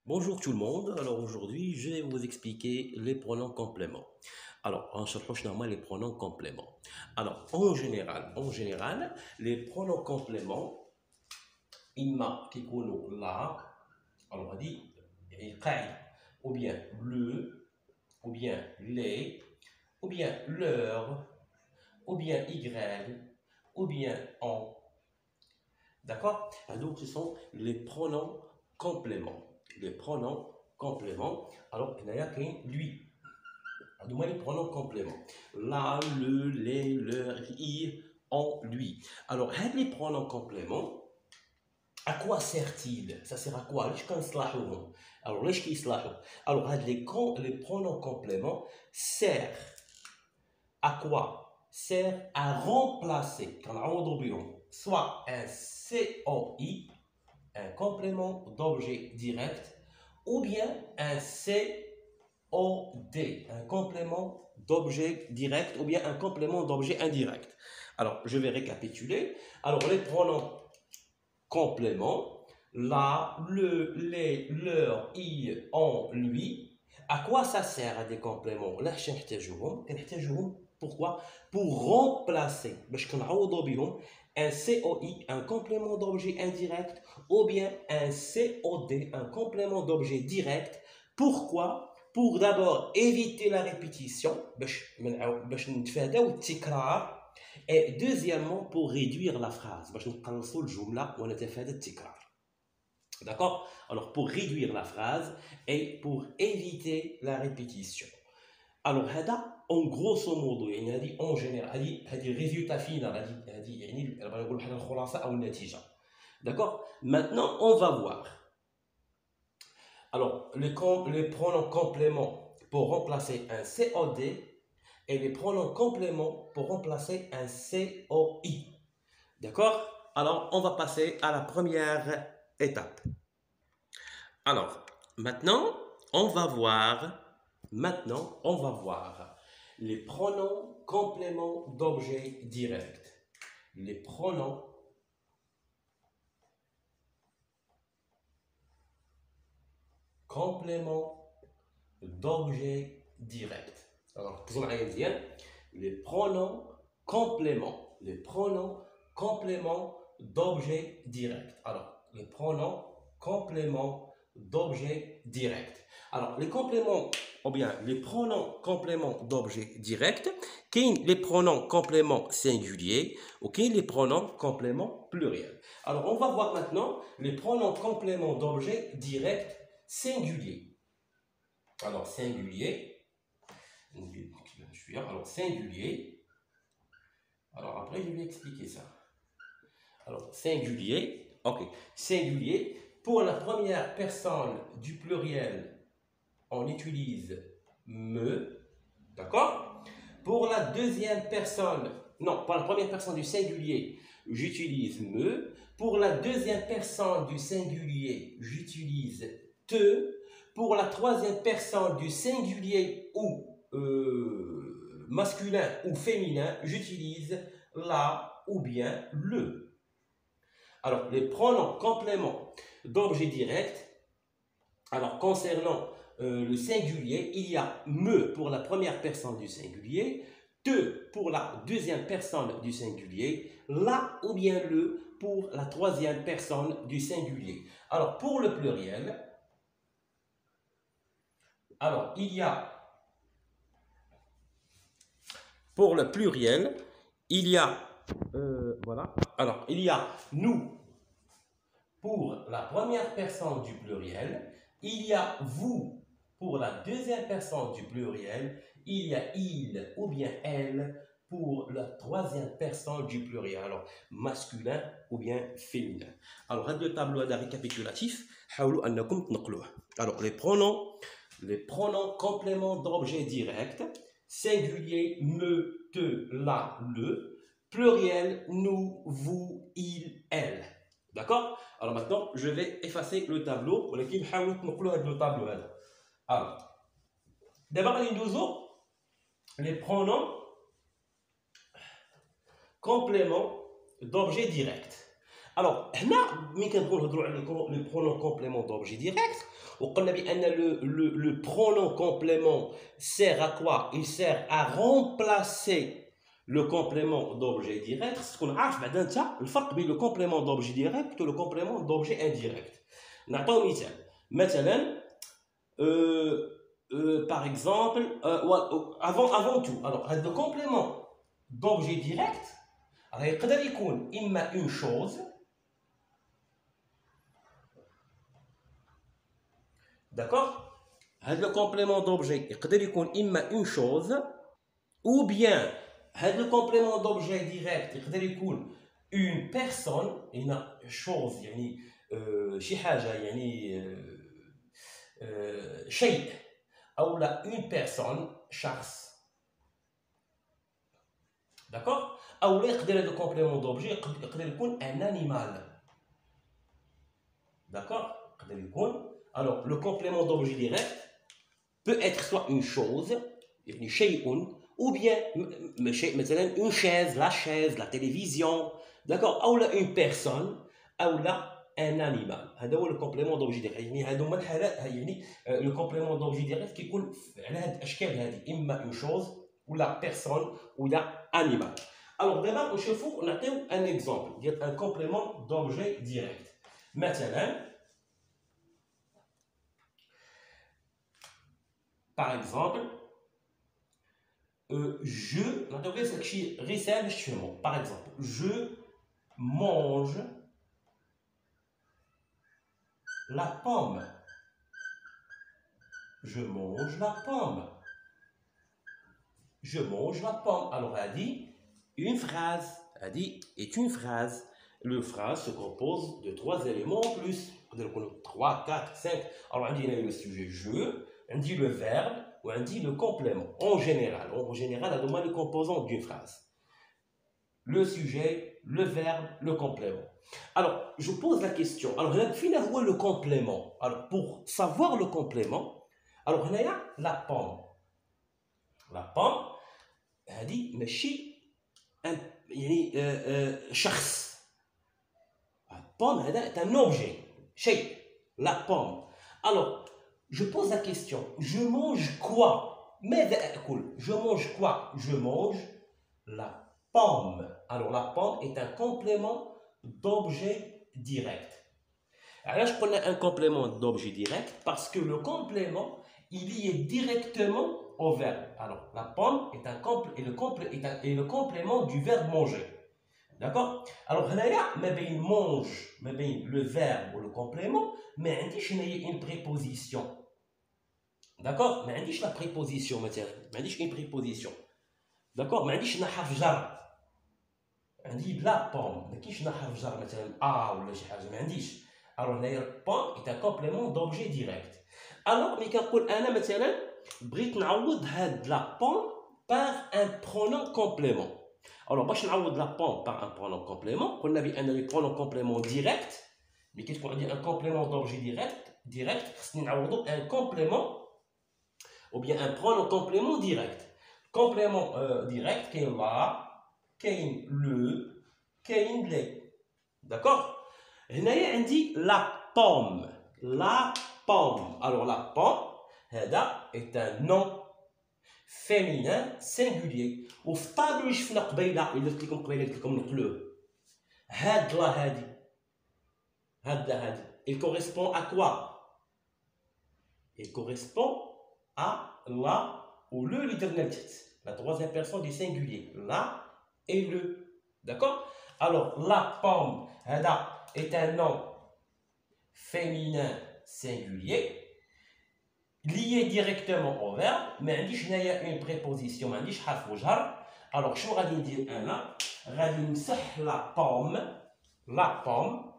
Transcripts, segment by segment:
Bonjour tout le monde. Alors aujourd'hui, je vais vous expliquer les pronoms compléments. Alors, en cherchant normal les pronoms compléments. Alors, en général, les pronoms compléments, imma qui connaissent là, alors on dit القاعدة, ou bien le, ou bien les, ou bien leur, ou bien y, ou bien en. D'accord? Donc, ce sont les pronoms compléments. Les pronoms compléments. Alors, il y a lui. Donc, les pronoms compléments. La, le, les, leur, i, en, lui. Alors, les pronoms compléments, à quoi sert-il? Ça sert à quoi? Alors, alors, les pronoms compléments servent à quoi? Sert à remplacer, soit un COI, un complément d'objet direct, ou bien un COD, un complément d'objet direct, ou bien un complément d'objet indirect. Alors, je vais récapituler. Alors, les pronoms compléments, la, le, les, leur, i, en, lui. À quoi ça sert à des compléments? Là, pourquoi? Pour remplacer un COI, un complément d'objet indirect, ou bien un COD, un complément d'objet direct. Pourquoi? Pour d'abord éviter la répétition, et deuxièmement, pour réduire la phrase. D'accord? Alors, pour réduire la phrase et pour éviter la répétition. Alors, en grosso modo, en général, هذه résultat final, d'accord? Maintenant, on va voir. Alors, les pronoms compléments pour remplacer un COD et les pronoms compléments pour remplacer un COI. D'accord? Alors, on va passer à la première étape. Alors, on va voir, maintenant, on va voir les pronoms compléments d'objet direct. Les pronoms compléments d'objet direct. Alors, les pronoms compléments d'objet direct. Alors, les pronoms compléments d'objet direct. Alors, les compléments, ou bien les pronoms compléments d'objet direct, les pronoms compléments singuliers, ok, les pronoms compléments pluriels. Alors, on va voir maintenant les pronoms compléments d'objet direct singulier. Alors, singulier. Alors, singulier. Alors, après, je vais expliquer ça. Alors, singulier. Ok. Singulier. Pour la première personne du pluriel, on utilise me. D'accord? Pour la deuxième personne, non, pour la première personne du singulier, j'utilise me. Pour la deuxième personne du singulier, j'utilise te. Pour la troisième personne du singulier ou masculin ou féminin, j'utilise la ou bien le. Alors, les pronoms compléments d'objet direct, alors concernant le singulier, il y a me pour la première personne du singulier, te pour la deuxième personne du singulier, la ou bien le pour la troisième personne du singulier. Alors, pour le pluriel, alors il y a, pour le pluriel, il y a, voilà, alors il y a nous pour la première personne du pluriel, il y a vous pour la deuxième personne du pluriel, il y a il ou bien elle pour la troisième personne du pluriel, alors masculin ou bien féminin. Alors, le tableau récapitulatif, alors les pronoms compléments d'objet direct, singulier me, te, la, le, pluriel nous, vous, il, elle. D'accord? Alors maintenant, je vais effacer le tableau. ولكن حاولوا تنقلوا هذا التابلو هذا. Alors, d'abord, les pronoms compléments d'objet direct. Alors, هنا ملي كنبغيو نهضروا على le pronom complément d'objet direct, وقلنا بأن le pronom complément sert à quoi? Il sert à remplacer le complément d'objet direct. تكون عارف بعدا انت الفرق بين le complément d'objet direct و le complément d'objet indirect. نعطيو مثال. مثلا par exemple, avant tout, alors le complément d'objet direct يقدر يكون إما une chose. D'accord? Le complément d'objet يقدر يكون إما une chose ou bien le complément d'objet direct يقدر يكون une personne. هنا chose يعني شي حاجة يعني شيء أو لا une personne شخص. D'accord? أو لا يقدر هذا complément d'objet يقدر يكون un animal. D'accord? يقدر يكون. Alors, le complément d'objet direct peut être soit une chose, يعني شيء, ou bien مثلا une chaise, la télévision, d'accord? أو لا une personne, أو لا un animal. هذا هو le complément d'objet direct. يعني هذو هما الحالات يعني le complément d'objet direct كيكون على هذه الأشكال هذه إما une chose ولا personne ولا animal. Alors دابا نشوفوا نعطيو un exemple ديال un complément d'objet direct. مثلا par exemple, par exemple, je mange la pomme. Je mange la pomme. Je mange la pomme. Alors, elle dit une phrase. Elle dit est une phrase. Le phrase se compose de 3 éléments en plus. 3, 4, 5. Alors, on dit le sujet je. On dit le verbe ou on dit le complément. En général, on demande les composants d'une phrase. Le sujet, le verbe, le complément. Alors, je pose la question. Alors, finalement, le complément. Alors, pour savoir le complément, alors, on a la pomme. La pomme, elle dit, mais chez un شخص. La pomme, c'est un objet. Chez la pomme. Alors, je pose la question, je mange quoi? Je mange quoi? Je mange la pomme. Alors la pomme est un complément d'objet direct. Alors là, je prends un complément d'objet direct parce que le complément, il y est directement au verbe. Alors la pomme est le complément du verbe manger. D'accord? Alors là, il mange, le verbe ou le complément, mais il y a une préposition. D'accord? ما عنديش لا بريبوزيسيون مثلا ما عنديش une préposition. d'accord؟ ما عنديش حرف جر. عندي بلا بوم ما كاينش حرف جر مثلا ولا شي حاجه ما عنديش. الوغ هنايا بوم اي ان كومبليمون دوبجي ديريكت. الوغ ملي كنقول انا مثلا بغيت نعوض هاد لا بوم بار ان برونون كومبليمون. الوغ باش نعوض لا بوم بار ان برونون كومبليمون قلنا بان لي برونون كومبليمون ديريكت ملي كتكون عندي ان كومبليمون دوبجي ديريكت خصني نعوضو ان كومبليمون ou bien un pronom complément direct. Complément direct, qui est là, qui est le, qui est les. D'accord? Là, on dit la pomme. La pomme. Alors, la pomme, est un nom féminin singulier. Ou ftadou يشفنا قبيلة إلا قلت لكم نقلوه. هاد لا هادي. هاد لا هادي. Il correspond à quoi? Il correspond à la ou le la troisième personne du singulier, la et le. D'accord? Alors, la pomme est un nom féminin singulier lié directement au verbe, mais il y a une préposition, il y a alors, je vais dire la pomme,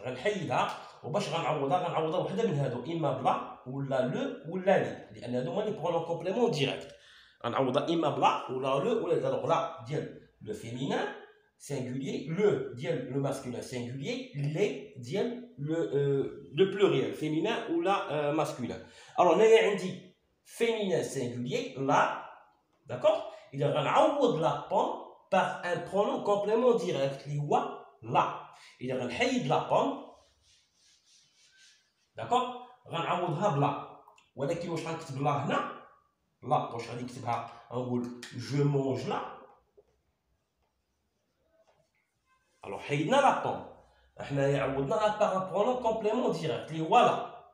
غنحيدها وباش غنعوضها وحده من هادو اما بلا ولا لو ولا لي لان هادو هما لي برونون كومبليمون ديريكت غنعوضها اما بلا ولا لو ولا لي. لا ديال لو فيمينان سينغولير لو ديال لو ماسكولين سينغولير لي ديال لو بلوريال فيمينان ولا ماسكولين. الوغ هنايا عندي فيمينان سينغولير لا. داكوغ اذا غنعوض لا بون par un pronom complément direct اللي هو لا. إذا غنحيد لا بوم داكوغ غنعوضها بلا، ولكن واش غنكتب لا هنا؟ لا، واش غادي نكتبها؟ غنقول جو مونج لا. الوغ حيدنا لا بوم، حنايا عوضناها باغ ان برونون كومبليمون ديريكت اللي هو لا،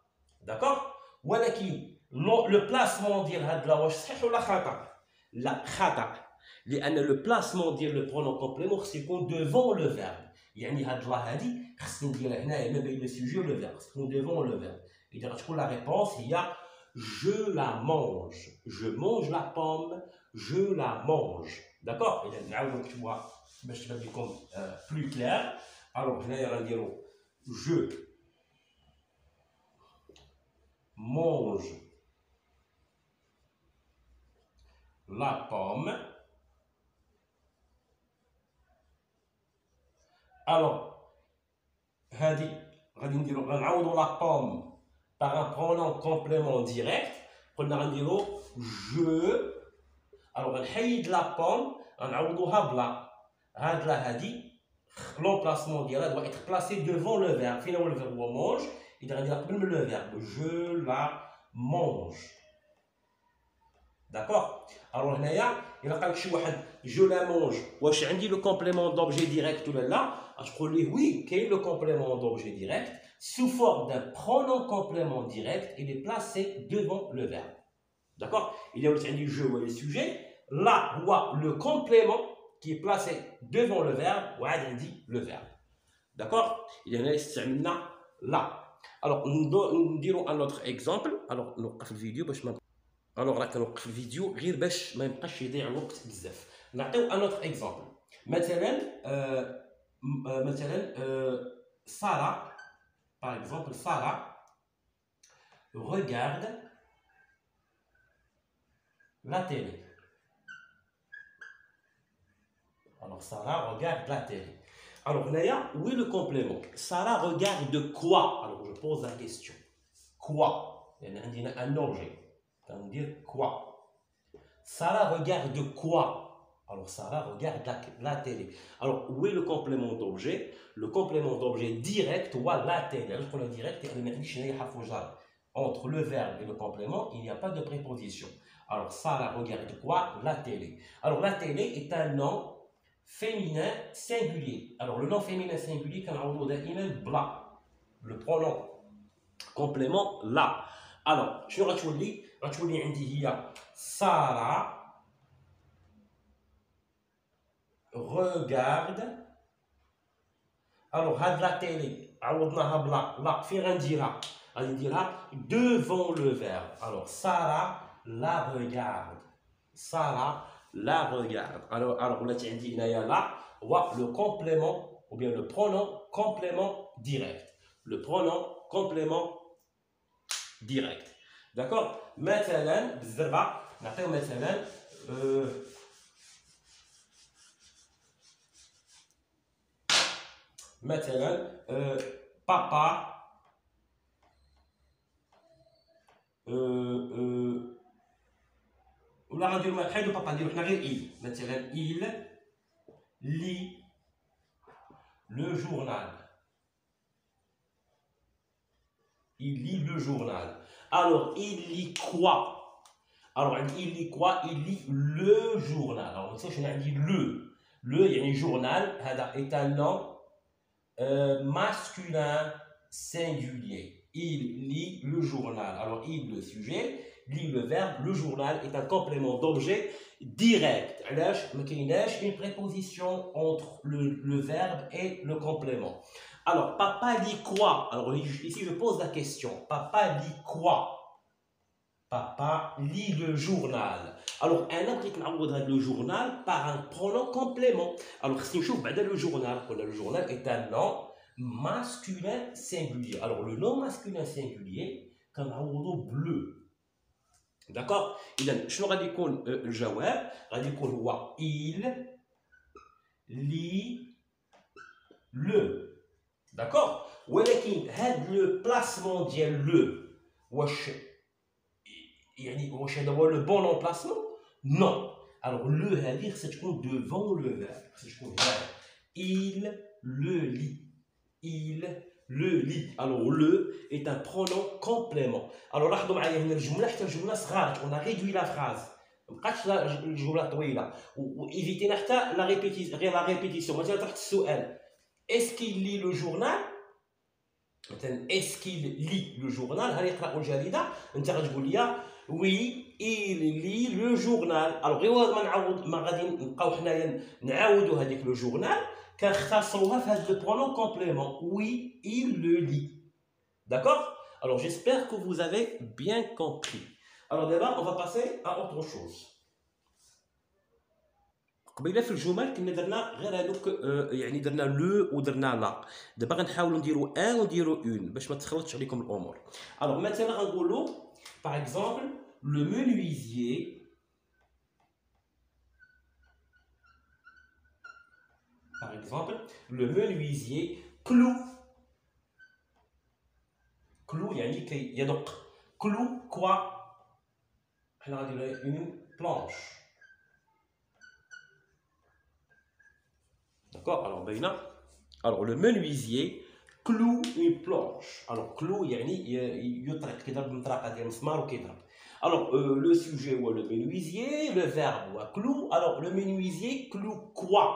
داكوغ. ولكن لو بلاسمون ديال هاد لا واش صحيح ولا خطأ؟ لا خطأ، لأن لو بلاسمون ديال لو برونون كومبليمون خص يكون دوفون لو فيرب. يعني هاد لا هادي خصني نديرها هنايا ما بين لو سوجي و لو فيرب، خص تكون دوفون لو فيرب. إذا غتكون لا ريبونس هي je la mange. Je mange la pomme, je la mange. D'accord? إذا نعاودو نكتبوها باش تبان لكم بلو كلير. الوغ هنايا غنديرو je mange la pomme. الوغ هادي غادي نديرو غنعوضو لا بوم par un pronom complément direct. قلنا غنديرو je. الوغ غنحيد لا بوم غنعوضوها بلا. هاد لا هادي l'emplacement ديالها doit être placé devant le verbe. فين هو الفيرب؟ هو مونج. إذا غنديرها قبل من لو فيرب je la mange. داكوغ. الوغ هنايا إلا قالك شي واحد جو لا مونج واش عندي لو كومبليمون دوبجي ديريكت ولا لا؟ غتقول ليه وي كاين لو كومبليمون دوبجي ديريكت sous forme d'un pronom complément direct. Il est placé devant le verbe. D'accord? Il y a aussi un jeu ou le sujet. Là, هو le complément qui est placé devant le verbe وعاد عندي le verbe. D'accord? Il y en a استعملنا là. Alors نديرو un autre exemple. Alors نوقف الفيديو باش ما الوغ راه كنوقف الفيديو غير باش ما يبقاش يضيع الوقت بزاف. نعطيو ان اوتر اكزامبل. مثلا ساره باغ اكزومبل ساره regarde la télé. Alors Sarah regarde la télé. Alors هنايا où est le complément? Sarah regarde de quoi? Alors je pose la question. Quoi? يعني عندنا un objet. Ça veut dire quoi? Sarah regarde de quoi? Alors Sarah regarde la télé. Alors où est le complément d'objet? Le complément d'objet direct ou la télé. Alors pour le direct, entre le verbe et le complément, il n'y a pas de préposition. Alors Sarah regarde quoi? La télé. Alors la télé est un nom féminin singulier. Alors le nom féminin singulier, quand on a bla. Le pronom complément la. Alors je vais vous dire. غتولي عندي هي سارة regarde. الوغ هاد لا تيلي عوضناها بلا لا فين غنديرها؟ غادي نديرها devant le verbe. الوغ سارة la regarde. سارة la regarde. الوغ ولات عندي هنايا لا هو لو كومبليمون ou bien le pronom complément direct. Le pronom complément direct. D'accord? مثلا بالزربه نعطيو مثلا مثلا بابا ولا غنديرو حيدو بابا نديرو حنا غير il. مثلا il lit le journal. Il lit le journal. Alors, il lit quoi? Alors, il lit quoi? Il lit le journal. Alors, ça, je dis le. Le, il y a un journal, est un nom masculin singulier. Il lit le journal. Alors, il, le sujet, lit le verbe, le journal est un complément d'objet direct. Alors, il y a une préposition entre le verbe et le complément. Alors, papa lit quoi? Alors, ici, je pose la question. Papa lit quoi? Papa lit le journal. Alors, un بغيت نعوض هذا le journal par un pronom complément. Alors, si نشوف بعدا le journal, le journal est un nom masculin singulier. Alors, le nom masculin singulier كنعوضو bleu. D'accord? إذا شنو غادي يكون الجواب؟ غادي يكون هو il lit le. D'accord? ولكن هاد لو بلاسمون ديال لو واش يعني واش هذا هو لو بون امبلاسمون؟ نو. Alors, le هذه خصها تكون devant le verbe. خصها تكون هذا. Il le lit. Il le lit. Alors, le est un pronom complément. Alors, لاحظوا معايا هنا الجملة حتى الجملة صغارت. On a réduit la phrase. ما بقاتش الجملة طويلة. وإيفيتينا حتى لا ريبيتيسيون غير لا ريبيتيسيون. مثلا تحت السؤال. Est-ce qu'il lit le journal? مثلا est-ce qu'il lit le journal؟ هل يقرأ الجريدة؟ أنت غتقول لي oui il lit le journal. alors غير ما نعاود ما غادي نبقاو حنايا نعاودوا هذيك لو جورنال كنختصروها في هذا le pronom complément. oui il le lit. d'accord? alors j'espère que vous avez bien compris. alors d'abord on va passer à autre chose. قبيله في الجمل كنا درنا غير هذوك يعني درنا لو ودرنا لا. دابا غنحاولوا نديروا ان ونديروا اون باش ما تخلطش عليكم الامور. alors مثلا غنقولوا par exemple le menuisier par exemple le menuisier cloue. cloue يعني كي يدق. cloue quoi؟ حنا غادي نديروا une planche. D'accord? Alors, alors, le menuisier cloue une planche. Alors, cloue, يعني يطرق كيضرب المطرقة ديال المسمار وكيضرب. Alors, le sujet ou le menuisier, le verbe ou cloue. Alors, le menuisier cloue quoi?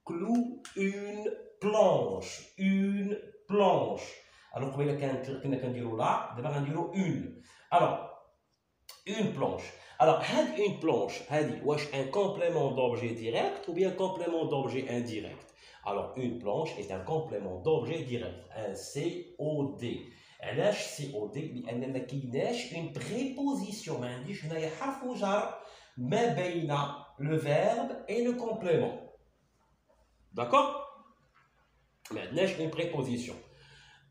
Cloue une planche. Une planche. Alors, قبيله كنا كنديروا لا، دابا غنديروا une. Alors, une planche. Alors, une planche, wesh un complément d'objet direct ou bien un complément d'objet indirect? Alors, une planche est un complément d'objet direct, un COD. علاش COD؟ لأن ما كايناش une préposition، ما عنديش هنايا حرف جر ما بين le verbe et le complément. d'accord؟ ما عندناش une préposition.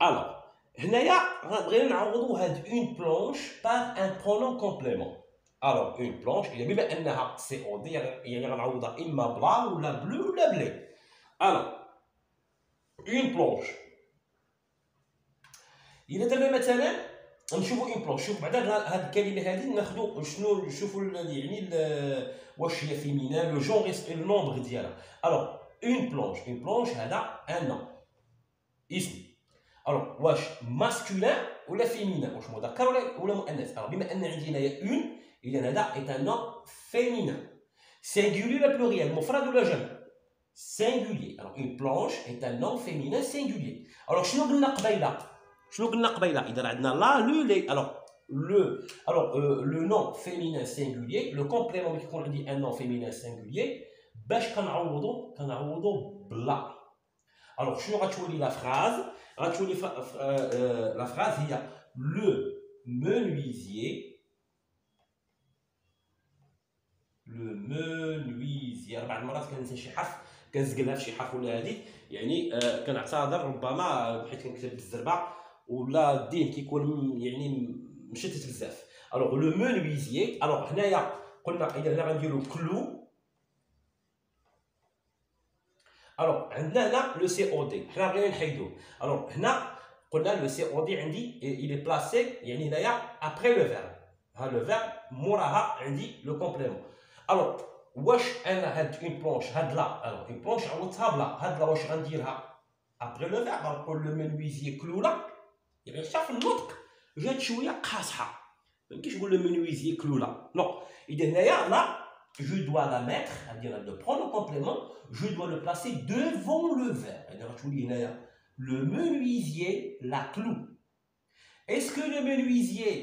alors هنايا بغينا نعوضوا هاد une planche par un pronom complément. alors une planche بما انها COD يعني غنعوضها اما بلا ولا بلو ولا بلي. alors une planche الا درنا مثلا نشوفوا une planche. شوف بعدا هاد الكلمه هذه ناخذوا شنو نشوفوا يعني واش هي فيمينين لو جونغ لو نومبر ديالها. alors une planche هذا ان نوم اسم. alors واش masculin ولا féminin؟ واش مذكر ولا مؤنث؟ alors بما ان عندي هنايا une إذا هذا est un nom féminin. singulier ولا pluriel؟ مفرد ولا جمع؟ singulier. alors une planche est un nom féminin singulier. alors شنو قلنا قبيله؟ إذا عندنا لا لو لي. alors le nom féminin singulier le complément اللي كيكون عندي un nom féminin singulier باش كنعوضو بلا. alors شنو غتولي لا فراز؟ غتولي لا فراز هي le menuisier بعض المرات كننسى شي حرف كنزقلها في شي حرف ولا هذه يعني كنعتذر ربما حيت كنكتب بالزربه ولا الدين كيكون يعني مشتت بزاف. الوغ لو menuisier. الوغ هنايا قلنا اذا هنا غنديرو كلو. الوغ عندنا هنا لو سي او دي حنا بغينا نحيدوه. الوغ هنا قلنا لو سي او دي عندي il est placé يعني هنايا après le verbe. ها لو فيرب موراها عندي لو كومبليمون. الوغ واش انا هاد اون بلونش هاد لا الوغ اون بلونش عوضتها بلا. هاد لا واش غنديرها ابري لو فيرب؟ غنقول لو menuisier كلو لا يعني حتى في النطق جات شويه قاصحه. ما يمكنش نقول لو menuisier كلو لا نو. اذا هنايا لا je dois la mettre c'est-à-dire le pronom complément je dois le placer devant le verbe. يعني غتولي هنايا le menuisier la cloue. est-ce que le menuisier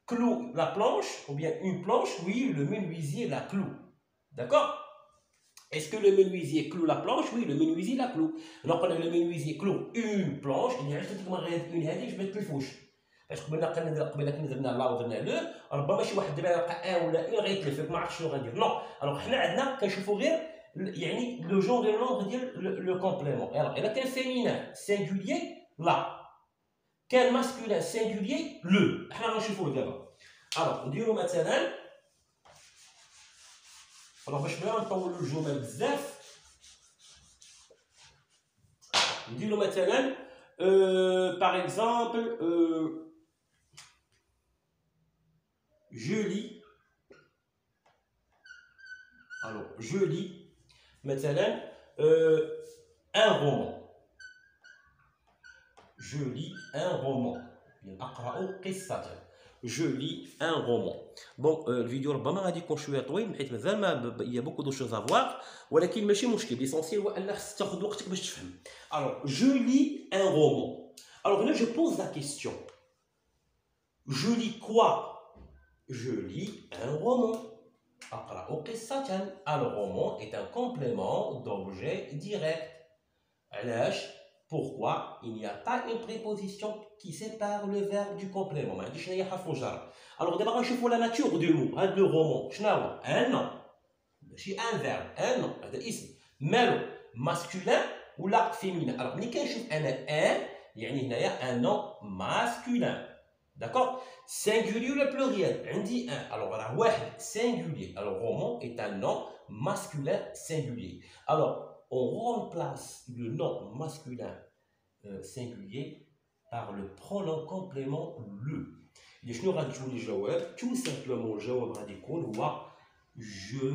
cloue la planche ou bien une planche? oui, le menuisier la cloue. d'accord? est-ce que le menuisier cloue la planche? oui, le menuisier la cloue. donc le menuisier cloue une planche. يعني علاش قلت لكم غير une هذه باش ما تلفوش باش قبيله كنا درنا لا ودرنا لو ربما شي واحد دابا يلقى ان ولا اون غيتلف ما عرفتش شنو غندير. نو الوغ حنا عندنا كنشوفوا غير يعني لو جونغ ديال النومبر ديال لو كومبليمون. الا كان فيمينان سينغولير لا كان ماسكولين سينغولير لو. حنا غنشوفوه دابا. الوغ نديرو مثلا باش بلا نطولو الجمل بزاف نديرو مثلا par exemple je lis Alors, je lis, مثلا, un roman. Je lis un roman. أقرأ قصة. Je lis un roman. Bon, الفيديو ربما غادي يكون شويه طويل حيت مازال ما il y a beaucoup de choses à voir ولكن ماشي مشكل l'essentiel هو ان خصك تاخذ وقتك باش تفهم. Alors, je lis un roman. Alors là je pose la question. Je lis quoi? Je lis un roman. أقرأ قصة. Le roman est un complément d'objet direct. علاش؟ Pourquoi il n'y a pas une préposition qui sépare le verbe du complément. ما عنديش هنايا حرف جر. Alors دابا غنشوفوا la nature du mot. هذا لو رومون شنو هو؟ un nom. ماشي un verbe, un nom. هذا اسم. مالو masculin ولا féminin. Alors ملي كنشوف انا un يعني هنايا un nom masculin. D'accord? Singulier ou le pluriel? عندي un. Alors راه واحد singulier. Alors roman est un nom masculin singulier. Alors on remplace le nom masculin singulier par le pronom complément le. شنو غادي تكون الجواب؟ tout simplement الجواب غادي يكون هو je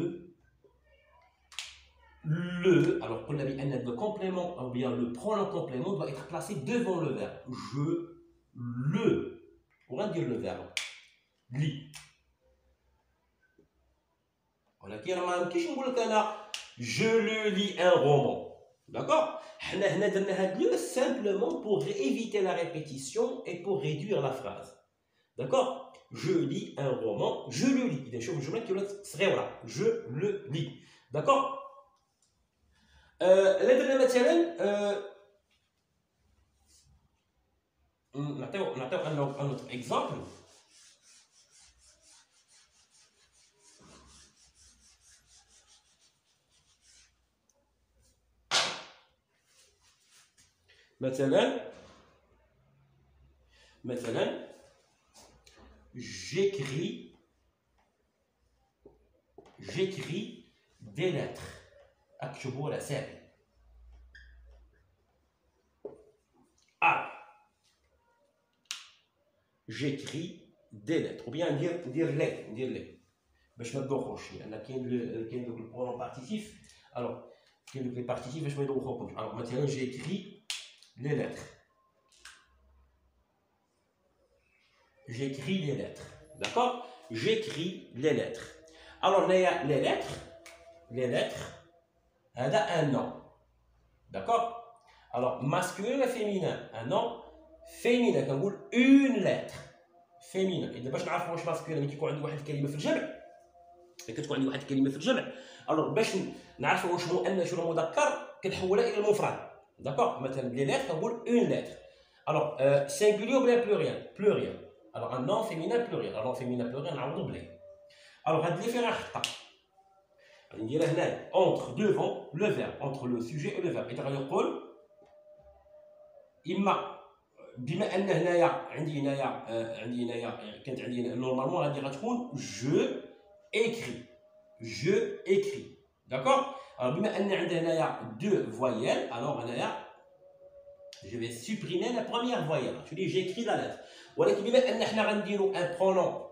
le. Alors قلنا بأن le complément ou bien le pronom complément doit être placé devant le verbe. Je le. وغندير le verbe لي. ولكن ما يمكنش نقول لك انا je le lis un roman. D'accord? حنا هنا درنا هاد le simplement pour éviter la répétition et pour réduire la phrase. D'accord? Je lis un roman, je le lis. إذا شوف الجملة كيولات صغيرة. Je le lis. D'accord? لا درنا مثلا نعطيو un autre exemple. مثلا j'écris des lettres. أكتب رسائل. j'écris des lettres. Ou bien ندير لي باش ما تدوخوش لان كاين دوك البرونون بارتيسيف. الوغ كاين دوك لي بارتيسيف باش ما يدوخوكمش. الوغ مثلا j'écris les lettres. J'écris les lettres. D'accord? J'écris les lettres. Alors, les lettres, elle a un nom. D'accord? Alors, masculin et féminin. Un nom féminin. Quand on dit une lettre. Féminin. Et باش نعرفوا واش masculin ملي كيكون عندي واحد الكلمة في الجمع. ملي كتكون عندي واحد الكلمة في الجمع. Alors, باش نعرفوا واش مؤنث ولا مذكر كنحولها إلى المفرد. D'accord? مثلا les lettres كنقول une lettre. Alors, singulier ou bien pluriel? Pluriel. Alors, un nom féminin pluriel. Un nom féminin pluriel, on va doubler. Alors, on va différencier. On va dire entre devant le verbe, entre le sujet et le verbe. Et on va dire, إما بما أن هنايا عندي هنايا كانت عندي نورمالمون غادي غتكون je écris. D'accord? Alors, بما أن عندنا هنايا deux voyelles, alors هنايا je vais supprimer la première voyelle. Je dis j'écris la lettre. ولكن بما ان حنا غنديروا ان برونون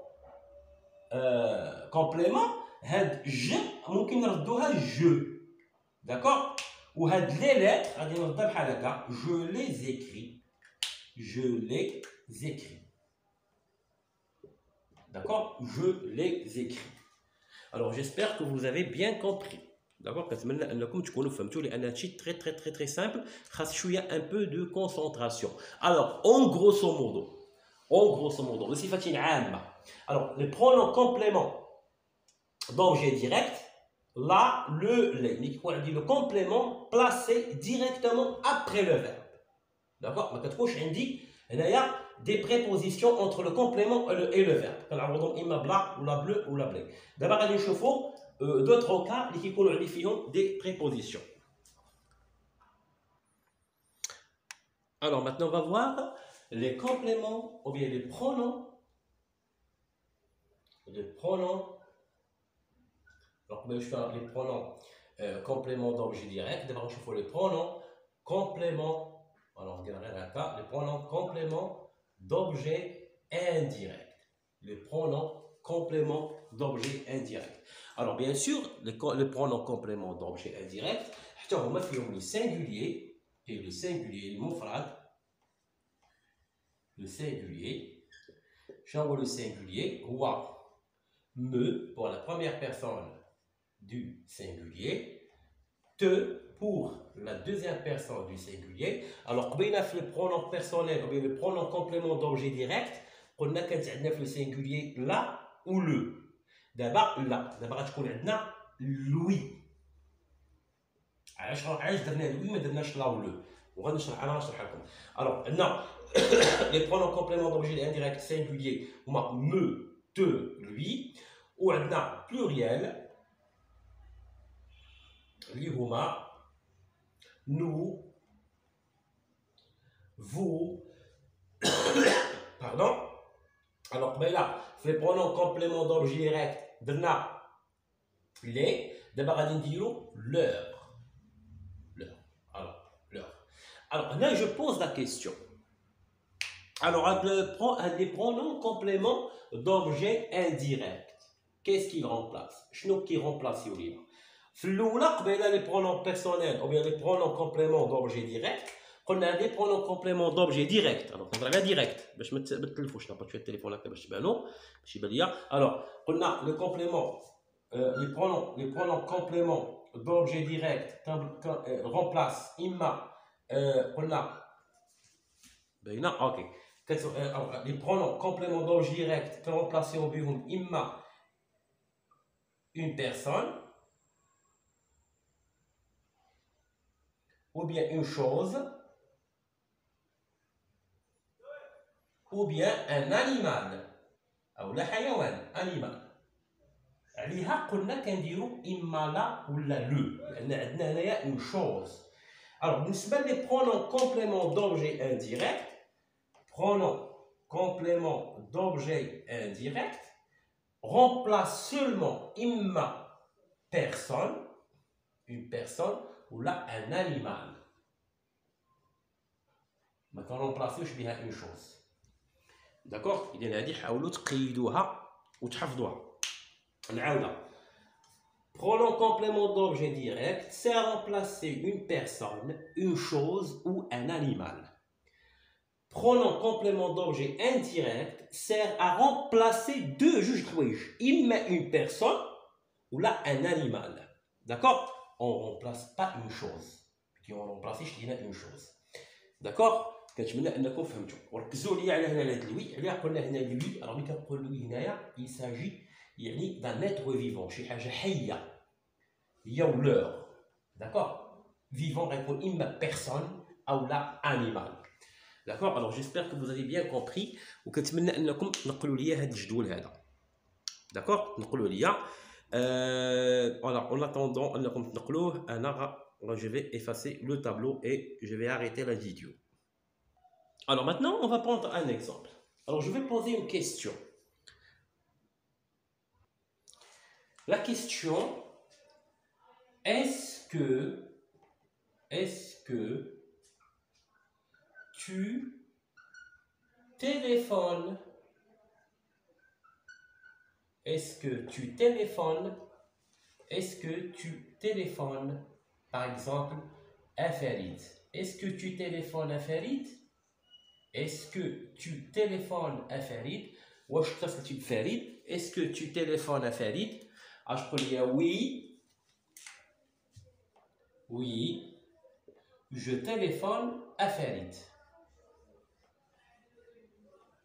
كومبليمون هاد ج ممكن نردوها جو. داكور؟ وهاد لي ليتر غادي نردها بحال هكا جو لي زيكري. D'accord? Je les écris. Alors j'espère que vous avez bien compris. D'accord? كنتمنى انكم تكونوا فهمتوا لان هادشي très simple. خاص شويه un peu de concentration. Alors en grosso modo بصفة عامة. Alors les pronoms compléments d'objet direct là les اللي كيكون عندي le complément placé directement après le verbe. D'accord? ما كتكونش عندي هنايا des prépositions entre le complément et le verbe. كنعوضهم اما بلا ولا بلو ولا بلي. دابا غادي نشوفوا d'autres cas اللي كيكونوا عندي فيهم des prépositions. Alors maintenant on va voir les compléments ou bien les pronoms. Donc je fais les pronoms compléments d'objet direct. D'abord je fais les pronoms compléments. Alors on dirait là les pronoms compléments d'objet indirect. Les pronoms compléments d'objet indirect. Alors, bien sûr, les pronoms compléments d'objet indirect, on le singulier et le singulier, le singulier. J'envoie le singulier, roi, me, pour la première personne du singulier, te, pour la deuxième personne du singulier. Alors, quand on a fait le pronom personnel, ou bien le pronom complément d'objet direct, on a le singulier là ou le. D'abord, là. D'abord, tu connais lui. علاش درنا لوي ما درناش لا و لو وغنشرح لكم. Alors, non, les pronoms compléments d'objet indirect singulier هما me, te, lui, وعندنا pluriel اللي هما nous, vous, pardon. Alors, là, les pronoms compléments d'objet direct درنا les, d'abord غادي نديرو leur. Alors, là, je pose la question. Alors, les pronoms compléments d'objet indirect, qu'est-ce qu'ils remplacent? Qui remplace Yolina? Les pronoms personnels ou bien les pronoms compléments d'objet direct, on a des pronoms compléments d'objet direct. Alors, on a la direct. Je ne sais pas le téléphone là. Alors, on a le complément, les pronoms compléments d'objet direct remplacent imma. Ok. Les pronoms compléments d'objet direct peuvent remplacer au bureau imma une personne ou bien une chose ou bien un animal ou la hayawan animal. عليها قلنا كنديرو إما لا ولا لو لأن عندنا هنايا une chose. Alors, بالنسبة les pronoms compléments d'objet indirect, pronoms complément d'objet indirect remplace seulement imma personne, une personne ou là un animal. Maintenant, on remplace بها une chose. D'accord? إذا هذه حاولوا تقيدوها وتحفظوها. نعاودها. Pronom complément d'objet direct sert à remplacer une personne, une chose ou un animal. Pronom complément d'objet indirect sert à remplacer deux juges حوايج. إما une personne ou là un animal. D'accord? On ne remplace pas une chose. Qui on remplace une chose. D'accord? كنتمنى انكم فهمتوا وركزوا لي على هنا هذا الوي علاه قلنا هنا الوي راه ملي كنقول لوي هنايا il s'agit يعني d'un être vivant شي حاجه حيه هي leur. D'accord? Vivant répond imma personne ou la animal. D'accord? Alors j'espère que vous avez bien compris وكنتمنى انكم تنقلوا لي هذا الجدول هذا. D'accord? تنقلوا لي voilà, en attendant انكم تنقلوه انا je vais effacer le tableau et je vais arrêter la vidéo. Alors maintenant, on va prendre un exemple. Alors je vais poser une question. La question, est-ce que tu téléphones? Est-ce que tu téléphones? Est-ce que tu téléphones? Par exemple, à Farid. Est-ce que tu téléphones à Farid? Est-ce que tu téléphones à Farid? Ou je t'appelle tu Farid? Est-ce que tu téléphones à Farid? Ah, je peux dire oui. Oui, je téléphone à Farid.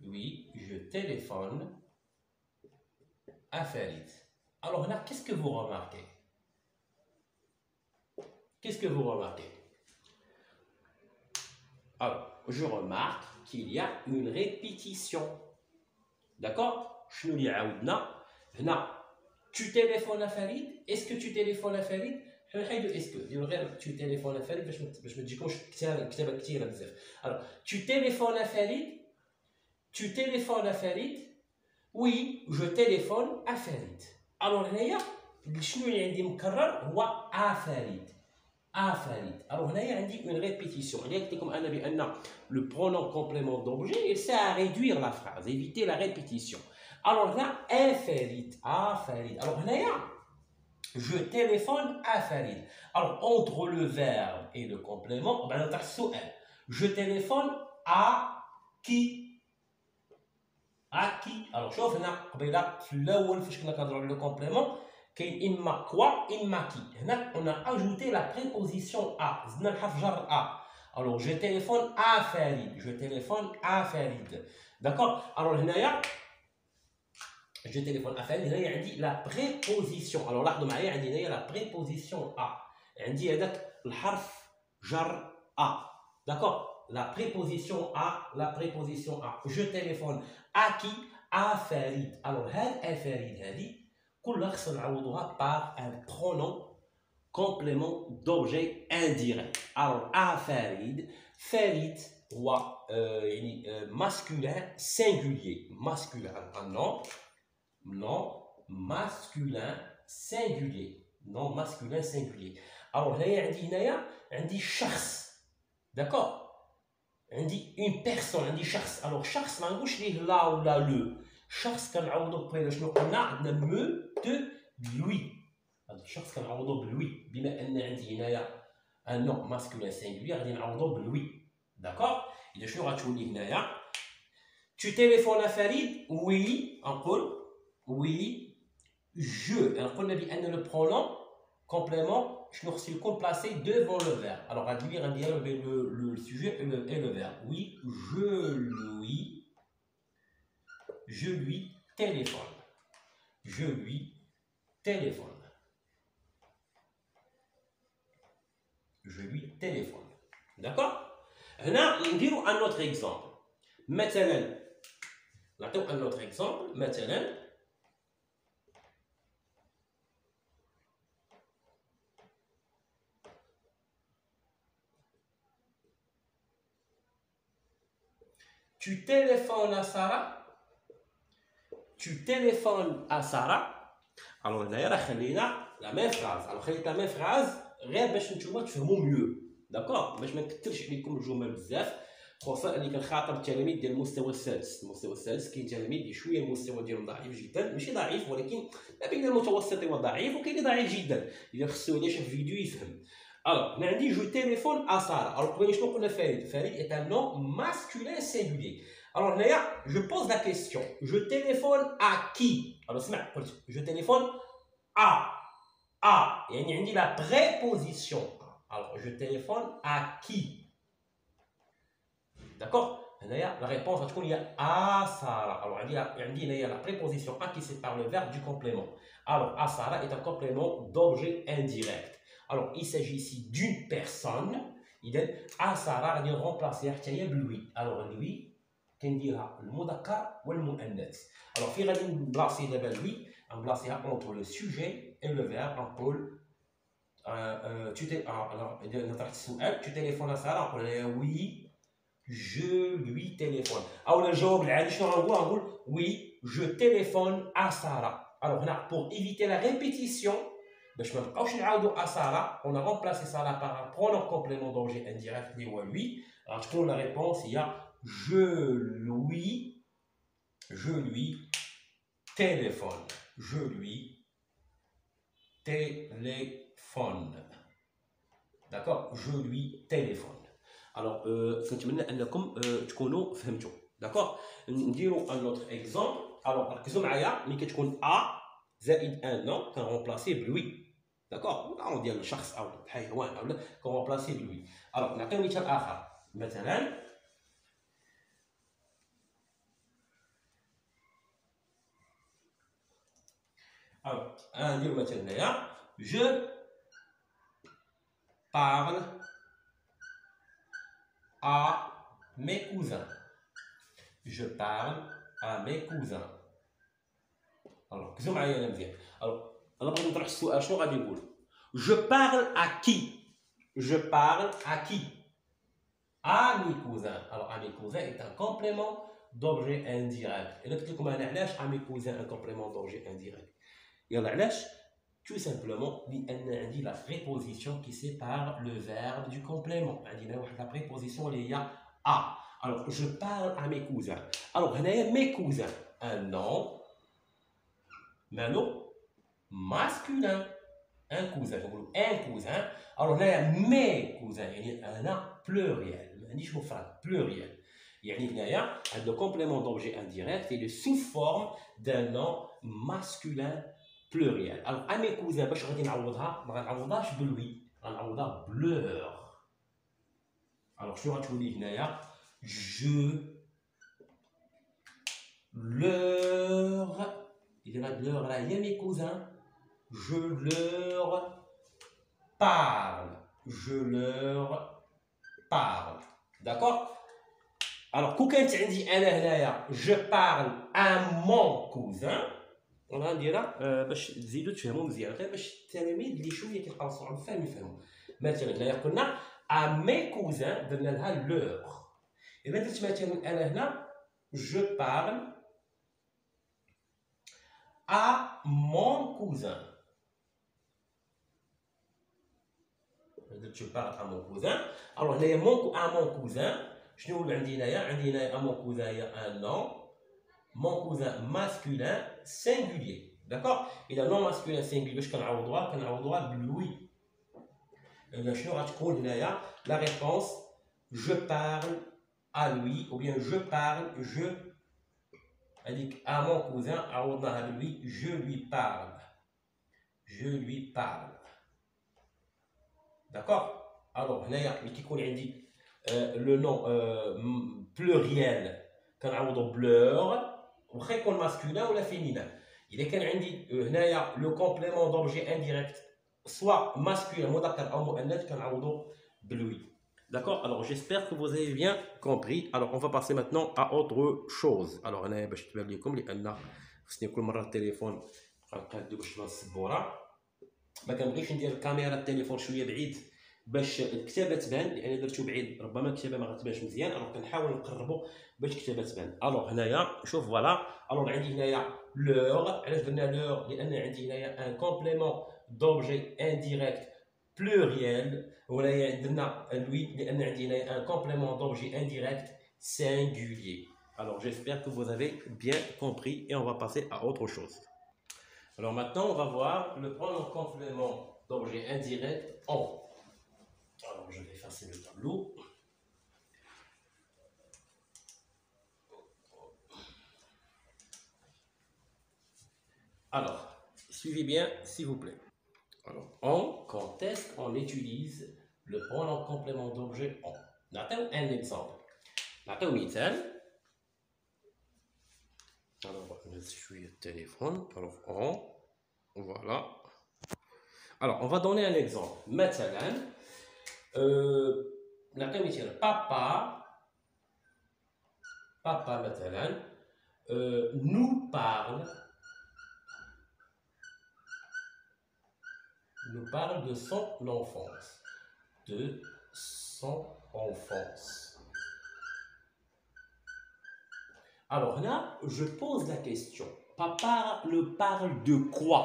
Oui, je téléphone à Farid. Alors là, qu'est-ce que vous remarquez? Qu'est-ce que vous remarquez? Alors, je remarque qu'il y a une répétition. D'accord? Je nous dis tu téléphones à Farid? Est-ce que tu téléphones à Farid? Est-ce que tu téléphones à Farid? باش ما تجيكمش كتابه كثيره بزاف. Alors, tu téléphones à Farid? Tu téléphones à Farid? Oui, je téléphone à Farid. Alors هنايا شنو اللي عندي مكرر هو Farid. Farid. Alors هنايا عندي une répétition. اللي قلت لكم انا بان le pronom complément d'objet il sert à réduire la phrase, éviter la répétition. Alors là Farid. Farid. Alors هنايا Je téléphone à Farid. Alors, entre le verbe et le complément, on va faire je téléphone à qui? À qui? Alors, شوف هنا قبيله في الاول فاش كنا كنهضروا على le complément كاين اما كوا اما كي. هنا on a ajouté la préposition à. زدنا الحرف جر à. Alors, je téléphone à Farid. Je téléphone à Farid. D'accord? Alors, هنايا je téléphone à Farid. هنايا عندي la préposition. Alors, لاحظوا معايا عندي هنايا la préposition à. عندي هذاك الحرف جر à. D'accord? La préposition à, la préposition à. Je téléphone à qui? À Farid. Alors, هاد Farid هادي كلها خصنا نعوضوها par un pronom complément d'objet indirect. Alors, à Farid, Farid هو masculin singulier. Masculin, un nom, non masculin singulier. Non masculin singulier. Alors, هنايا عندي شخص. D'accord? عندي une personne, عندي شخص. alors شخص ما نقولش ليه لا ولا لو. شخص كنعوضو بقيله شنو قلنا؟ عندنا مو دو لوي. هذا الشخص كنعوضو بلوي بما ان عندي هنايا ان نو ماسكولين سينغولي غادي نعوضو بلوي. داكوغ؟ اذا شنو غتولي هنايا؟ tu téléphones à Farid؟ oui نقول oui je. قلنا بان لو pronom complément شنو خصو يكون placé devant le verbe. alors غادي ندير le sujet et le verbe. oui je lui téléphone. je lui téléphone. je lui téléphone. d'accord? هنا نديرو un autre exemple. مثلا نعطيو un autre exemple. مثلا tu téléphones à Sarah. tu téléphones à Sarah. alors هنايا راه خلينا لا ميم فراز. alors خليت لا ميم فراز غير باش نتوما تفهموا ميو. داكوغ؟ باش ما نكثرش عليكم الجمل بزاف، خصوصا اني كنخاطب التلاميذ ديال المستوى السادس. المستوى السادس كاين تلاميذ اللي شويه المستوى ديالهم ضعيف جدا، ماشي ضعيف ولكن ما بين المتوسط والضعيف، وكاين اللي ضعيف جدا اذا خصو يلا شاف فيديو يفهم. alors هنا عندي جو تيليفون ا ساره. alors قبيله شنو قلنا؟ فريد. فريد est un nom masculin singulier. alors هنايا je pose la question je téléphone à qui. alors اسمع قلت je téléphone à يعني عندي la préposition. alors je téléphone à qui. d'accord? هنايا la réponse غتكون هي à Sarah. alors عندي هنايا la préposition à qui sépare le verbe du complément. alors à Sarah est un complément d'objet indirect. alors il s'agit ici d'une personne. اذا à Sarah غادي نرومبلاسيها حتى هي بلوي. alors لوي كنديرها المذكر والمؤنث. alors في غادي نبلاصي دابا لوي نبلاصيها entre le sujet et le verbe. نقول alors نطرح السؤال tu téléphones à Sarah. نقول oui je lui téléphone. او الجواب العادي شنو غنقول؟ oui je téléphone à Sarah. alors هنا pour éviter la répétition باش ما نبقاوش نعاودوا à Sarah on a remplacé Sarah par un pronom complément d'objet indirect اللي هو lui. غتكون la réponse هي je lui téléphone. je lui téléphone. d'accord? je lui téléphone. alors كنتمنى انكم تكونوا فهمتوا. d'accord؟ نديروا ان autre exemple. alors ركزوا معايا ملي كتكون ا زائد ان نون كنرومبلاسي بلوي. d'accord؟ لا ديال الشخص او الحيوان او لا كنرومبلاسي بلوي. alors نعطيو مثال اخر. مثلا alors نديرو مثلا هنايا je parle à mes cousins. je parle à mes cousins. alors ركزوا معايا انا مزيان. alors انا بغيت نطرح السؤال شنو غادي نقول؟ je parle à qui. je parle à qui. à mes cousins. alors à mes cousins est un complément d'objet indirect. الا قلت لكم انا علاش à mes cousins un complément d'objet indirect؟ يلا علاش؟ tout simplement لان عندي la préposition qui sépare le verbe du complément. عندي واحد la préposition اللي هي à. alors je parle à mes cousins. alors هنايا mes cousins un nom مالو masculin. ان كوزان كنقولوا ان كوزان. الوغ هنايا مي كوزان يعني انا بلوريال ما عنديش مفرد بلوريال. يعني هنايا هاد لو كومبليمون دوبجي انديريكت il est sous forme d'un nom masculin pluriel. الوغ امي كوزان باش غادي نعوضها ما غنعوضهاش بلوي غنعوضها بلور. الوغ شنو غتولي هنايا جو leur il va leur là il y a mes cousins je leur parle d'accord. alors كون كانت عندي انا هنايا je parle à mon cousin غنديرها باش تزيدوا تفهموا مزيان غير باش التلاميذ اللي شويه كيلقاو صعوبه فهم يفهموا. مثلا هنايا قلنا à mes cousins درنا لها leur. اذا درت مثلا انا هنا je parle à mon cousin. Je parle à mon cousin. Alors, à mon cousin, je vous dis à mon cousin, il y a un nom. Mon cousin masculin singulier. D'accord. Il a un nom masculin singulier. Je vais vous droit lui. La réponse, je parle à lui. Ou bien je parle, à mon cousin, à lui, je lui parle. Je lui parle. D'accord. Alors هنايا ملي كيكون عندي لو نون بلوريال كنعوضو بلور واخا يكون ماسكولين ولا فيمينان. اذا كان عندي هنايا لو كومبليمون دوبجي انديريكت سوا ماسكولين مذكر او مؤنث كنعوضو بلوي. D'accord. Alors j'espère que vous avez bien compris. Alors on va passer maintenant à autre chose. Alors هنايا باش تبان لكم لان خصني كل مره التليفون غنقادو باش السبوره ما كنبغيش ندير الكاميرا التليفون شويه بعيد باش الكتابه تبان لان درتو بعيد ربما الكتابه ما غتبانش مزيان. الوغ كنحاول نقربو باش الكتابه تبان. الوغ هنايا شوف فوالا. الوغ عندي هنايا لور. علاش درنا لور؟ لان عندي هنايا ان كومبليمون دوبجي انديريكت بلوريال. وهنايا درنا لوي لان عندي هنايا ان كومبليمون دوبجي انديريكت singulier. Alors j'espère que vous avez bien compris et on va passer à autre chose. Alors maintenant, on va voir le pronom complément d'objet indirect en. Alors je vais effacer le tableau. Alors, suivez bien s'il vous plaît. Alors, en, quand est-ce qu'on utilise le pronom complément d'objet en? Notons un exemple. Notons مثال. Alors, je suis au téléphone. Alors, en. Voilà. Alors, on va donner un exemple. Maintenant, papa maintenant, nous parle de son enfance. De son enfance. Alors là, je pose la question. Papa le parle de quoi?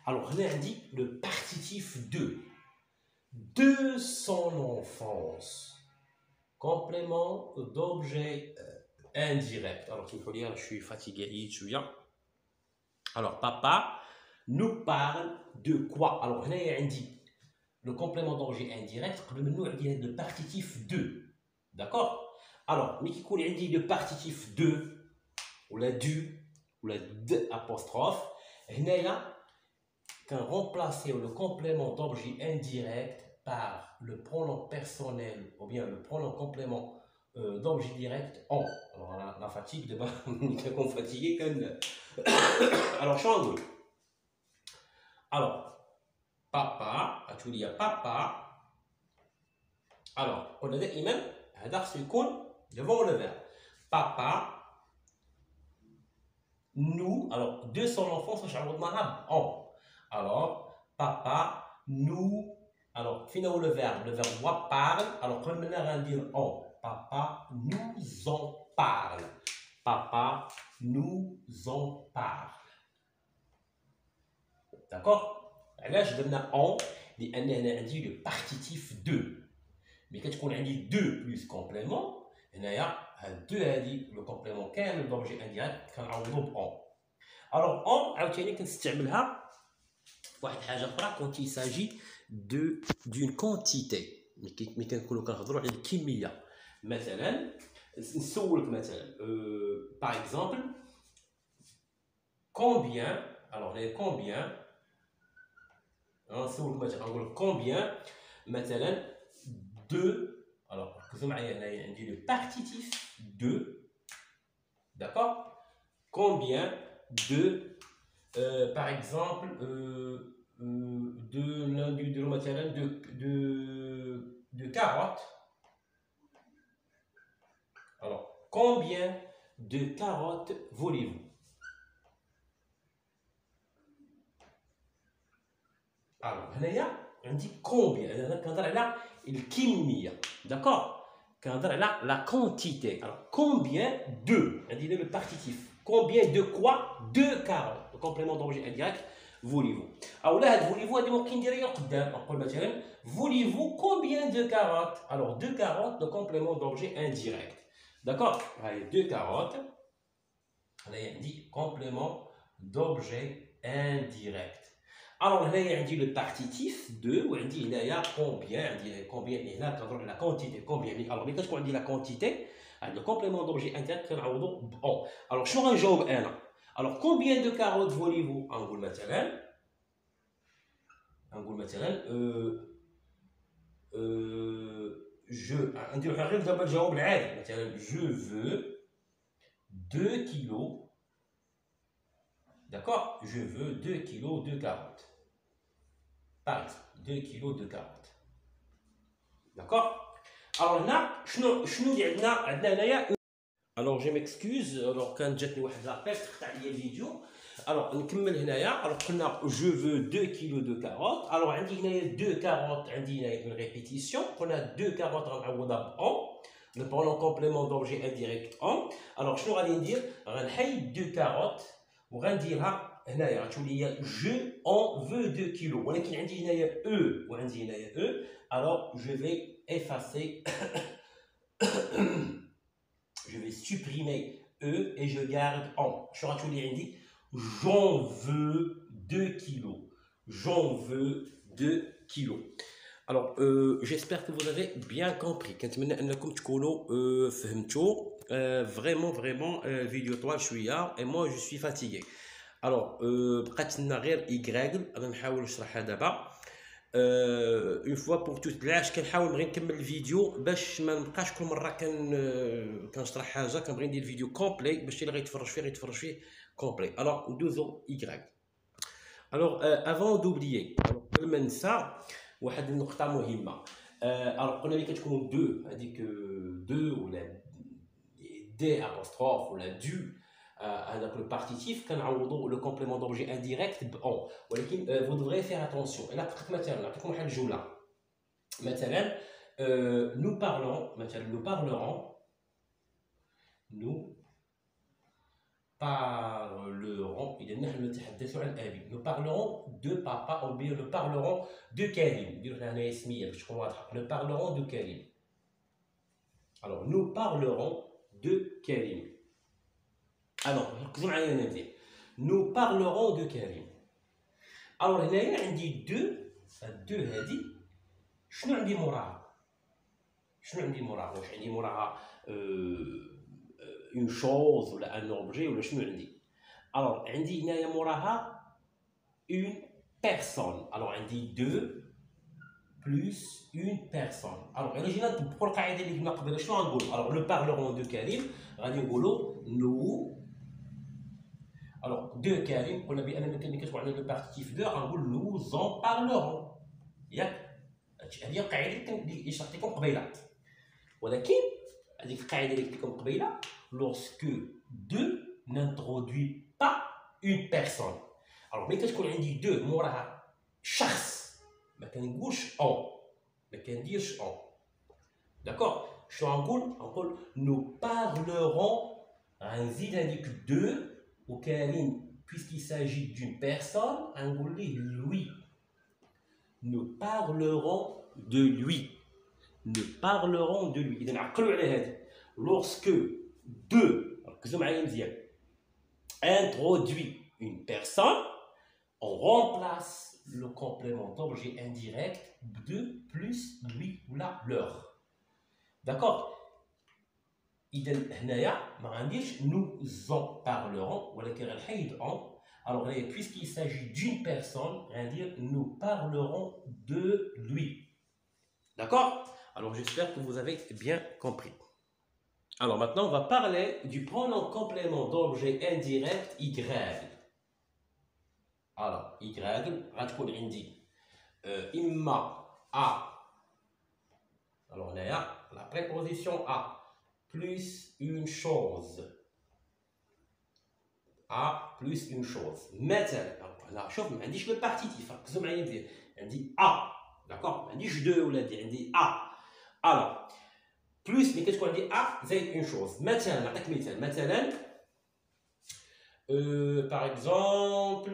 Alors là, on dit le partitif de son enfance. Complément d'objet indirect. Alors, tu peux lire, je suis fatigué, tu viens. Alors, papa nous parle de quoi? Alors là, on dit le complément d'objet indirect, le partitif de. D'accord? Alors, mais qui coule, on dit le partitif de, ou la du, ou la de apostrophe. Là, quand remplacer le complément d'objet indirect par le pronom personnel ou bien le pronom complément d'objet direct en. Alors la fatigue, de on fatigué quand alors change. Alors papa, tu dis papa. Alors on a dit même هذا خصو يكون devant le verbe. Papa nous alors de son enfance عوضناها en. Alors, papa, nous, alors, finalement le verbe moi parle, alors, comme on va dire en, papa nous en parle. Papa nous en parle. D'accord? Là, je donne en, on dit le partitif de. Mais quand on dit de plus complément, il y a deux a dit le complément كامل d'objet indirect qu'on a en. Alors, en, on va utiliser واحد حاجه اخرى quand il s'agit d'une quantité ملي كنهضروا على الكميه مثلا نسولك مثلا par exemple combien alors combien نسولك مثلا نقول combien مثلا de alors ركزوا معايا هنايا عندي le partitif de d'accord combien de par exemple de carottes. Alors, combien de carottes voulez-vous? Alors, on dit combien. On a الكمية. D'accord? On a la quantité. Alors, combien de? On dit le partitif. Combien de quoi? De carottes. Le complément d'objet indirect. Voulez-vous? Alors là, voulez-vous هذه ممكن نديرها قدام نقول مثلا voulez-vous combien de carottes? Alors 2 carottes le complément d'objet indirect. D'accord? Allez 2 carottes. هنايا عندي complément d'objet indirect. Alors هنايا عندي le partitif de وعندي هنايا combien عندي combien هنا كنهضروا على quantité combien. Alors ملي كتكون عندي la quantité le complément d'objet indirect كنعوضو ب on. Alors شنو غنجاوب انا؟ Alors, combien de carottes voulez-vous? نقول مثلا نديرو غير دابا الجواب العادي مثلا je veux 2 kilos. D'accord? Je veux 2 kilos de carottes. Par exemple, 2 kilos de carottes. D'accord? Alors هنا شنو اللي عندنا هنايا؟ Alors je m'excuse, alors quand جاتني واحد لابيل تقطع لي الفيديو. Alors نكمل هنايا. Alors قلنا je veux 2 kilos de carottes. Alors عندي هنايا 2 carottes عندي هنايا une répétition. قلنا 2 carottes غنعوضها ب on. Le pronom complément d'objet indirect on. Alors شنو غادي ندير؟ غنحيد 2 carottes وغنديرها هنايا غتولي هي je on veut 2 kilos ولكن عندي هنايا e وعندي هنايا e. Alors je vais effacer je vais supprimer E et je garde en. Je vais j'en veux 2 kilos. J'en veux 2 kilos. Alors, j'espère que vous avez bien compris. Vraiment, vidéo toi, je suis là et moi je suis fatigué. Alors, بقات لنا غير Y. انا نحاول نشرحها دابا. اون فوا بور توت علاش كنحاول نبغي نكمل الفيديو باش ما نبقاش كل مره كنشرح حاجه كنبغي ندير الفيديو كومبلي باش اللي غيتفرج فيه كومبلي. الوغ ندوزو ايكغيك. الوغ افون دوبليي قبل ما ننسى واحد النقطه مهمه. الوغ قلنا ملي كتكونوا دو هذيك دو ولا دي ابوستروف ولا دو avec le partitif كنعوضوا le complément d'objet indirect ب on. ولكن vous devrez faire attention. الا قلت مثلا نعطيكم واحد الجمله مثلا nous parlerons إذا نحن نتحدث عن أبي. nous parlerons de papa ou bien nous parlerons de كريم. نديرو هنايا اسميه باش تكون واضحه. nous parlerons de كريم. alors nous parlerons de كريم. Alors, ركزوا معايا هنا مزيان. nous parlerons de كريم. alors هنايا عندي دو هادي شنو عندي موراها؟ واش عندي موراها une chose ولا un objet ولا شنو عندي؟ alors عندي هنايا موراها une personne. alors عندي دو plus une personne. alors الا جينا نطبقوا القاعده اللي قلنا قبل شنو غنقول؟ alors nous parlerons de كريم غادي نقولوا nous. Alors, de Karim, on a bien le partitif de, nous en parlerons. هذه القاعده اللي شرحت لكم قبيله. ولكن هذيك القاعده اللي قلت لكم قبيله lorsque de n'introduit pas une personne. alors ملي كتكون عندي دو موراها شخص ما كنقولش اون ما كنديرش اون. داكور شنو غنقول nous parlerons غنزيد هذيك دو ou Karim, puisqu'il s'agit d'une personne, on dit lui. Nous parlerons de lui. Nous parlerons de lui. Lorsque de introduit une personne, On remplace le complément d'objet indirect de plus lui ou la leur. D'accord? Nous en parlerons, alors puisqu'il s'agit d'une personne, on va dire nous parlerons de lui. D'accord? Alors j'espère que vous avez bien compris. Alors maintenant, on va parler du pronom complément d'objet indirect Y. Alors, Y, غتكون عندي إما A. Alors, on a la préposition A plus une chose. A plus une chose. Maintenant, là, شوف ما عنديش le partitif. ركزوا معايا مزيان. عندي A. D'accord? ما عنديش deux ولادي. عندي A. Alors, plus ملي كتكون عندي A زائد une chose. مثلا نعطيك مثال. مثلا par exemple,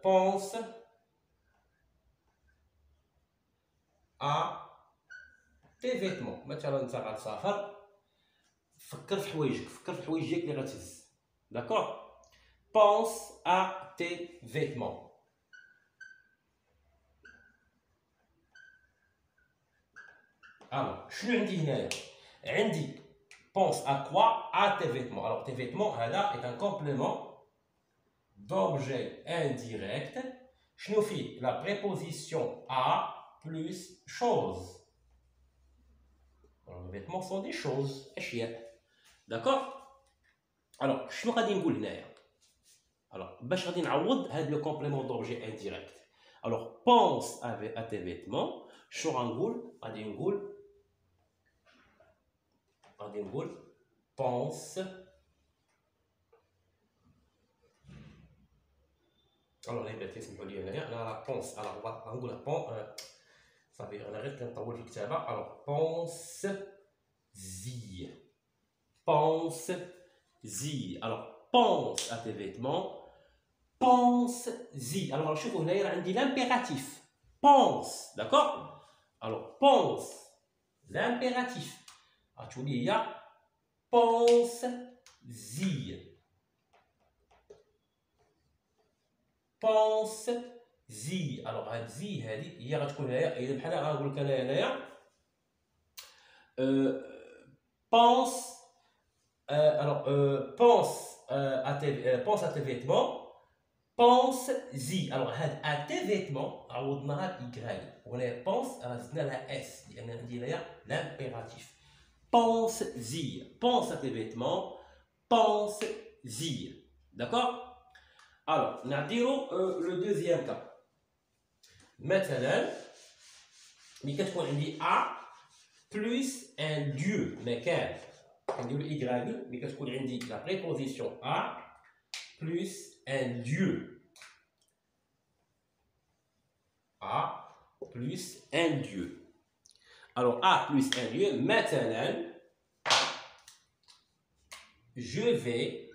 pense à tes vêtements. مثلا انت غتسافر فكر في حوايجك، فكر في الحوايج ديالك اللي غتهز. داكور؟ pense à tes vêtements. Alors, شنو عندي هنايا؟ عندي pense à quoi? À tes vêtements. Alors, tes vêtements, هذا est un complément d'objet indirect. شنو فيه؟ La préposition à plus chose. Alors, les vêtements sont des choses, أشياء. D'accord? Alors, شنو غادي نقول هنايا؟ Alors, باش غادي نعوض هذا le complément d'objet indirect. Alors, pense à tes vêtements. شنو غنقول؟ غادي نقول pense. Alors, les bêtises اسمحوا لي هنايا انا راه pense. Alors, غنقولها pense. صافي انا غير كنطول في الكتابه. Alors, pense-y. Pense-y. Alors, pense à tes vêtements. Pense-y. Alors, je vous ai dit l'impératif. Pense. D'accord? Alors, pense. L'impératif. Alors, tu dis, il y a pense-y. Pense-y. Alors, zi, il y a pense. Alors, pense à tes vêtements. Pense-y. Alors, à tes vêtements, عوضناها Y. On pense, زدنا لها S. لأن عندي هنايا l'impératif. Pense-y. Pense à tes vêtements. Pense-y. D'accord? Alors, نعطيو le deuxième cas. مثلا ملي كتكون عندي A plus un lieu مكان. كنديرو Y ملي كتكون عندي la préposition A plus un lieu. A plus un lieu. Alors, A plus un lieu, maintenant, je vais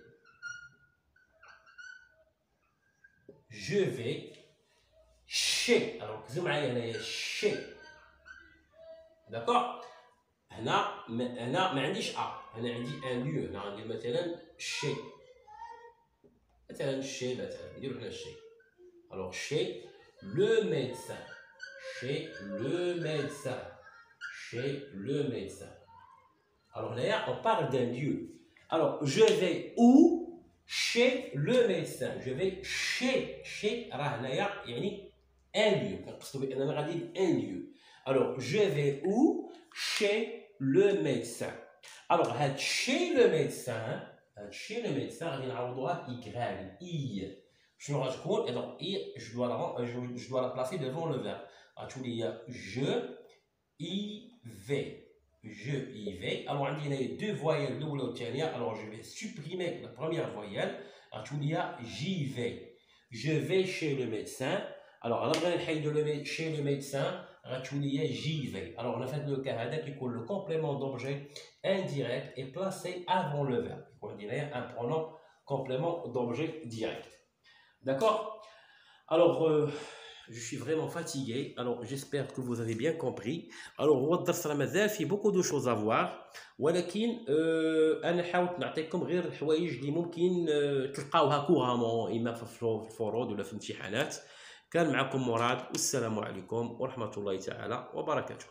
chez. Alors, vous voyez, chez. D'accord? هنا ما عنديش A. هنا عندي un lieu. هنا عندي مثلا chez. مثلا chez مثلا نديرو هنا chez. Alors, chez le médecin. Chez le médecin. Chez le médecin. Alors là, on parle d'un lieu. Alors, je vais où? Chez le médecin. Je vais chez Rahnaya, yani un lieu. Un lieu. Alors, je vais où? Chez le médecin. Alors, chez le médecin, chez le médecin, on a Y. Je dois la placer devant le verbe. Je y vais. Je y vais. Alors, il y a deux voyelles. Alors, je vais supprimer la première voyelle. J'y vais. Je vais chez le médecin. Alors, chez le médecin, j'y vais. Alors, on a fait le cas qui est le complément d'objet indirect est placé avant le verbe. On dirait un pronom complément d'objet direct. D'accord? Alors, Je suis vraiment fatigué. Alors, j'espère que vous avez bien compris. Alors, هو الدرس راه مازال فيه beaucoup de choses à voir. ولكن أنا حاولت نعطيكم غير الحوايج اللي ممكن تلقاوها كوغامون إما في الفروض ولا في الامتحانات. كان معكم مراد والسلام عليكم ورحمة الله تعالى وبركاته.